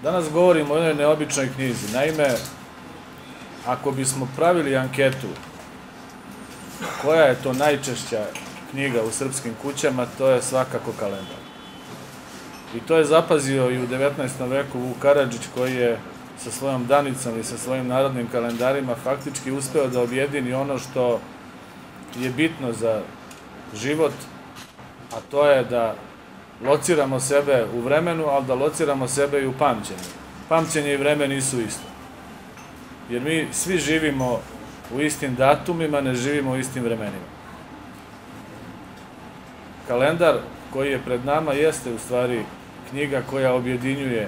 Danas govorimo o jednoj neobičnoj knjizi. Naime, ako bismo pravili anketu koja je to najčešća knjiga u srpskim kućama, to je svakako kalendar. I to je zapazio i u 19. veku Vuk Karadžić, koji je sa svojom danicom i sa svojim narodnim kalendarima faktički uspeo da objedini ono što je bitno za život, a to je da lociramo sebe u vremenu, ali da lociramo sebe i u pamćenju. Pamćenje i vreme nisu isto. Jer mi svi živimo u istim datumima, ne živimo u istim vremenima. Kalendar koji je pred nama jeste u stvari knjiga koja objedinjuje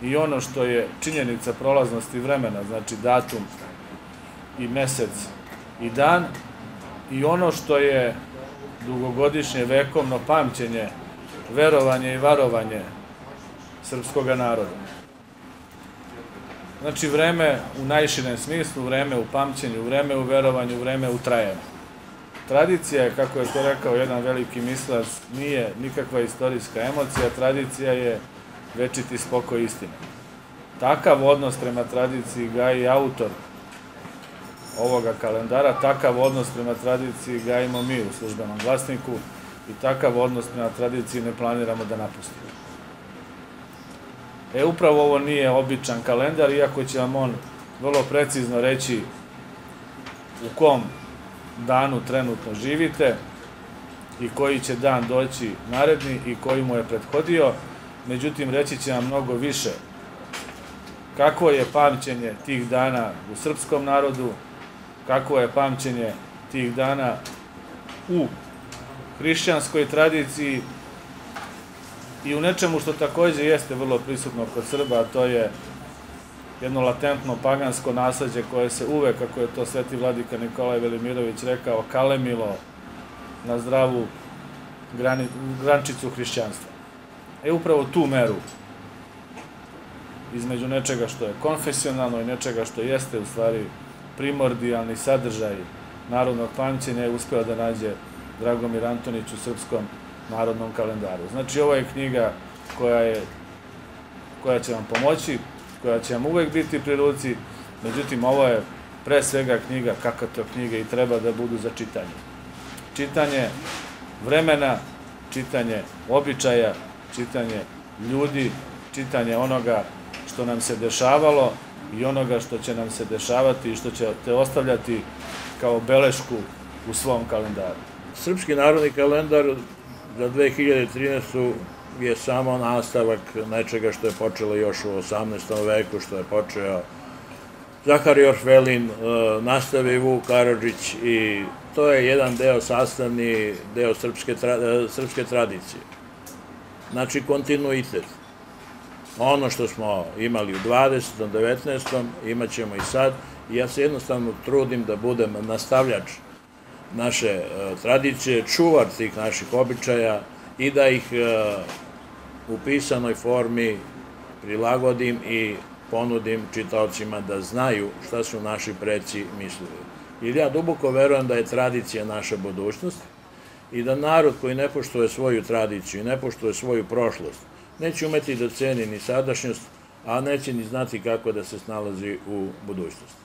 i ono što je činjenica prolaznosti vremena, znači datum i mesec i dan, i ono što je dugogodišnje vekovno pamćenje, verovanje i varovanje srpskog naroda. Znači vreme u najširem smislu, vreme u pamćenju, vreme u verovanju, vreme u trajanju. Tradicija je, kako je to rekao jedan veliki mislilac, nije nikakva istorijska emocija, tradicija je večiti spokoj istine. Takav odnos prema tradiciji gaji i autor ovoga kalendara, takav odnos prema tradiciji gajimo mi u Službenom glasniku i takav odnos prema tradiciji ne planiramo da napustimo. Upravo ovo nije običan kalendar, iako će vam on vrlo precizno reći u kom danu trenutno živite i koji će dan doći naredni i koji mu je prethodio, međutim reći će vam mnogo više kakvo je pamćenje tih dana u srpskom narodu, kakvo je pamćenje tih dana u hrišćanskoj tradiciji i u nečemu što takođe jeste vrlo prisutno kod Srba, a to je jedno latentno pagansko nasleđe koje se uvek, kako je to sveti vladika Nikolaj Velimirović rekao, kalemilo na zdravu grančicu hrišćanstva. Upravo tu meru između nečega što je konfesionalno i nečega što jeste u stvari primordijalni sadržaj narodnog pamćenja je uspeo da nađe Dragomir Antonić u srpskom narodnom kalendaru. Znači, ovo je knjiga koja će vam pomoći, koja će vam uvek biti pri ruci, međutim, ovo je pre svega knjiga, kakva to knjiga i treba da budu za čitanje. Čitanje vremena, čitanje običaja, čitanje ljudi, čitanje onoga što nam se dešavalo i onoga što će nam se dešavati i što ćete ostavljati kao belešku u svom kalendaru. Srpski narodni kalendar za 2013. je samo nastavak nečega što je počelo još u 18. veku, što je počeo Zahari Oršvelin, nastavi Vuk Karadžić i to je jedan deo, sastavni deo srpske tradicije. Znači kontinuitet. Ono što smo imali u 20. 19. imat ćemo i sad i ja se jednostavno trudim da budem nastavljač naše tradicije, čuvar tih naših običaja i da ih u pisanoj formi prilagodim i ponudim čitaocima da znaju šta su naši preci mislili. Jer ja duboko verujem da je tradicija naša budućnost i da narod koji ne poštuje svoju tradiciju i ne poštuje svoju prošlost neće umeti da ceni ni sadašnjost, a neće ni znati kako da se snalazi u budućnosti.